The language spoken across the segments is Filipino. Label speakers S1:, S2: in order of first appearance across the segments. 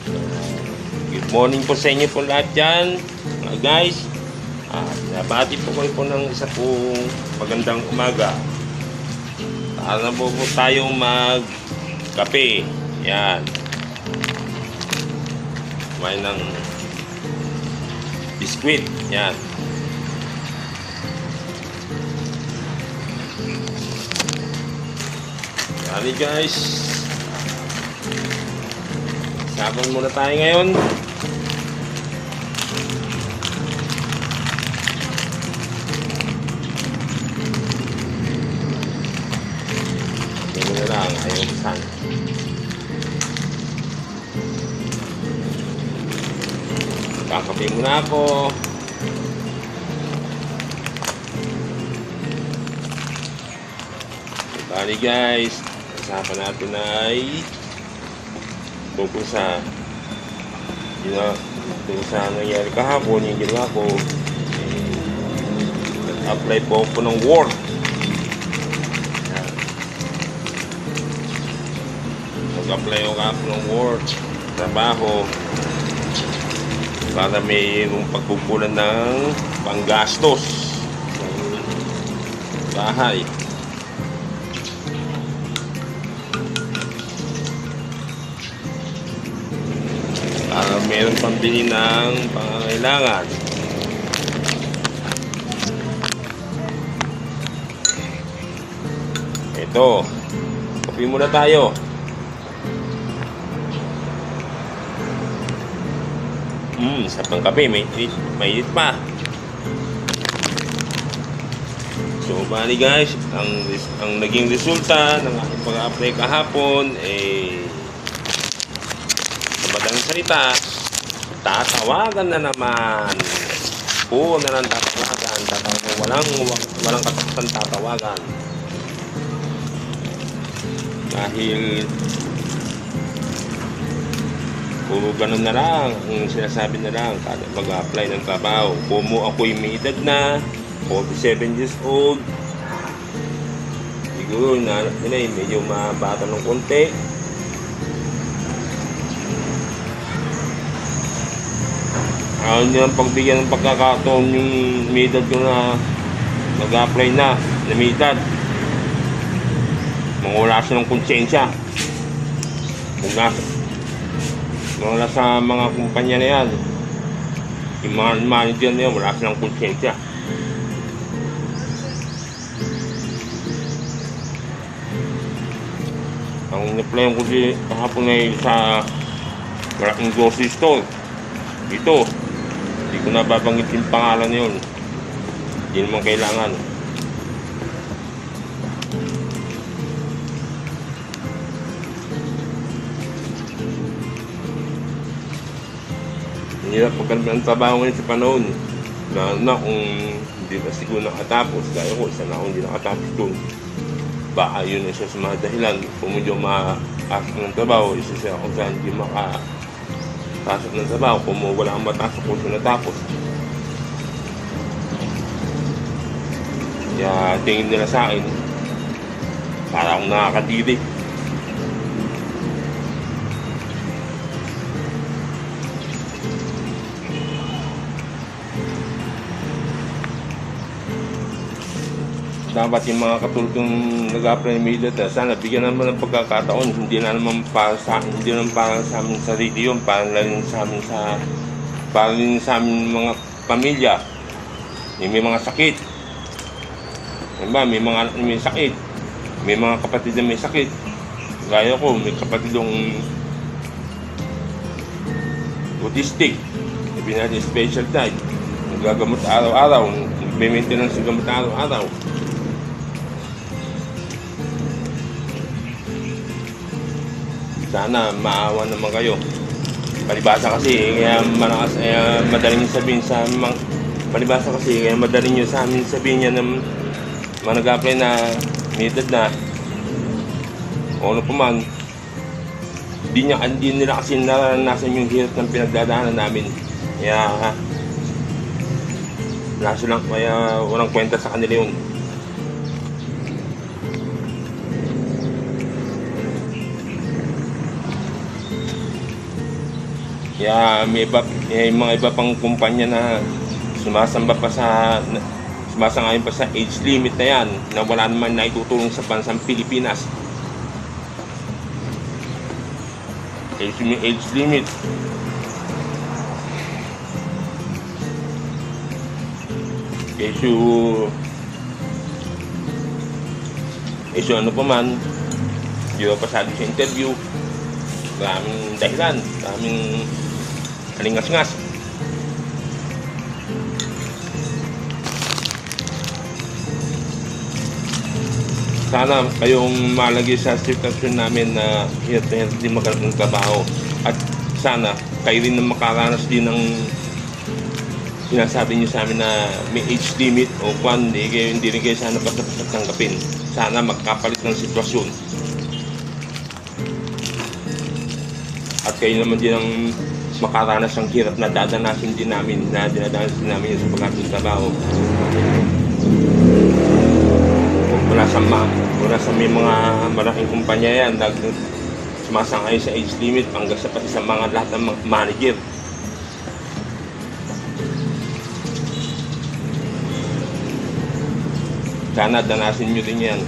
S1: Good morning po sa inyo po lahat dyan, mga guys. Nabati po kayo po ng isa pong magandang umaga. Para po tayong mag-kape. Yan. Kumain ng biskwit. Yan. Yan guys. Sabon muna tayo ngayon. Ito na lang, ayaw masan. Kakape muna ako. Bali guys, usapan natin ay tungkol sa nangyari kahapon. Yung ginawa ko, nag-apply po ako ng work. Nag-apply ako ng work, trabaho, para may pagkukulan ng panggastos sa bahay. Meron pambili ng pangangailangan. Ito, kape muna tayo. Isa pang kape, may init pa. So bali guys, ang naging resulta ng aking pag-apply kahapon sa madaling salita, tatawagan na naman. Oo na lang tatawagan. Walang katapusan tatawagan. Dahil puro ganun na lang ang sinasabi na lang kada mag-apply ng trabaho. Kung ako'y may edad na 47 years old, siguro na medyo mabata ng konti. Ayaw nilang pagbigyan ng pagkakataon yung may edad ko na mag-apply na may edad. Mawala siya ng konsyensya. Wala sa mga kumpanya na yan, yung mga manager na yan, wala silang konsyensya. Ang na-play ko kahapon ay sa malaking grocery store dito. Hindi ko nababanggit yung pangalan yun. Hindi naman kailangan. Hirap maganda ng trabaho ngayon sa panahon. Na kung hindi na siguro nakatapos, gaya ko, isa na akong hindi nakatapos doon. Baka yun na siya sa mga dahilan. Kung medyo makasok ng trabaho, isa siya kung saan hindi makapasok ng trabaho. Kung wala kang matasok kung siya natapos. Kaya tingin nila sa akin, para akong nakakadiri. Dapat yung mga katulad yung nag-apply ng media, sana bigyan naman ng pagkakataon. Hindi naman para sa amin sarili yun, para rin sa amin mga pamilya. May mga sakit. Diba? May mga anak na may sakit. May mga kapatid na may sakit. Gaya ko, may kapatid yung autistic. Sabi natin special type. Nagagamot araw-araw. Nagme-maintenance ng gamot araw-araw. Sana maawa naman kayo. Palibasa kasi kaya madaling sabihin sa amin sabihin niya ng mga nag-apply na may edad na o ano pa man, hindi nila kasi naranasan yung hirap ng pinagdadaanan namin. Kaya walang kwenta sa kanila yun. Kaya may mga iba pang kumpanya na sumasangayon pa sa age limit na yan na wala naman naitutulong sa bansang Pilipinas. Age limit. Issue ano pa man, di ba pasado sa interview, maraming dahilan, maraming alingas-ngas. Sana kayong malagay sa sitwasyon namin na hirap na hirap din magkaroon ng trabaho, at sana kayo rin na makaranas din ng sinasabi niyo sa amin na may age limit o kwan, hindi rin kayo sana basta-basta tanggapin. Sana magkapalit ng sitwasyon. At kayo naman din ang makaranas ng hirap na dadanasin din namin, na dinadanas din namin sa pagkatrabaho. Mula sa may mga malaking kumpanya yan, sumasangay sa age limit hanggang sa pati sa mga lahat ng mga manager. Sana danasin nyo din yan.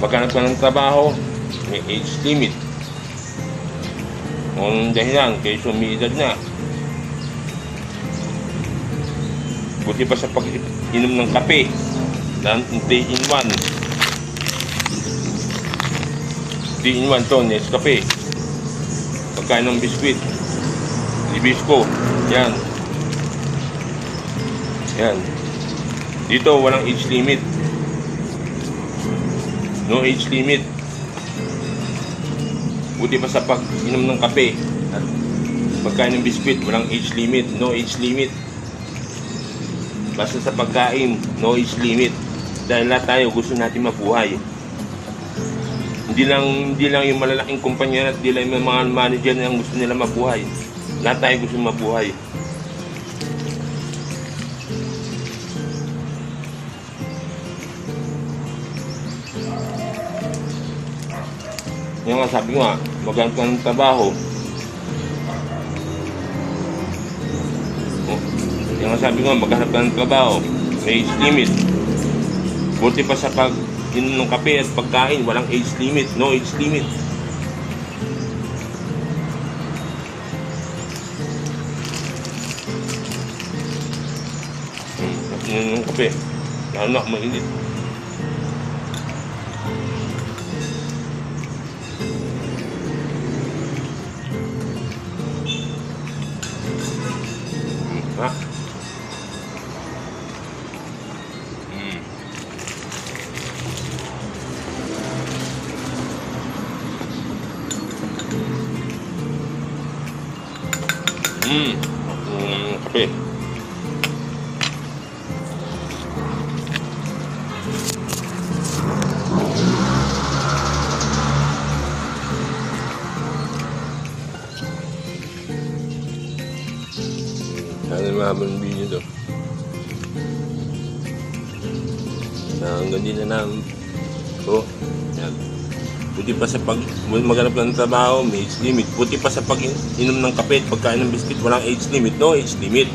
S1: Paghanap ka ng trabaho, may age limit. Kung dahilan, kayo sumiidad na. Buti pa sa pag-inom ng kape, 3-in-1. 3-in-1 to, Nescafe. Pagkain ng biskwit, Nabisco. Yan. Yan. Dito, walang age limit. No age limit. Buti pa sa pag-inom ng kape at pagkain ng biskwit, walang age limit. No age limit. Basta sa pagkain, no age limit. Dahil lahat tayo gusto natin mabuhay. Hindi lang yung malalaking kumpanya at hindi lang yung mga manager na gusto nila mabuhay. Lahat tayo gusto mabuhay. Yung nga sabi ko nga, maghanap ka ng trabaho. Yung nga sabi ko nga, maghanap ka ng trabaho. May age limit. Buti pa sa pag-inom ng kape at pagkain, walang age limit. No age limit. Inom ng kape. Lalo na mainit. Ha? Kape. Sana mahabang video to. Hanggang din na namin. Yan. Buti pa sa maghanap ng trabaho, may age limit. Buti pa sa pag-inom ng kape at pagkain ng biscuit, walang age limit. No age limit.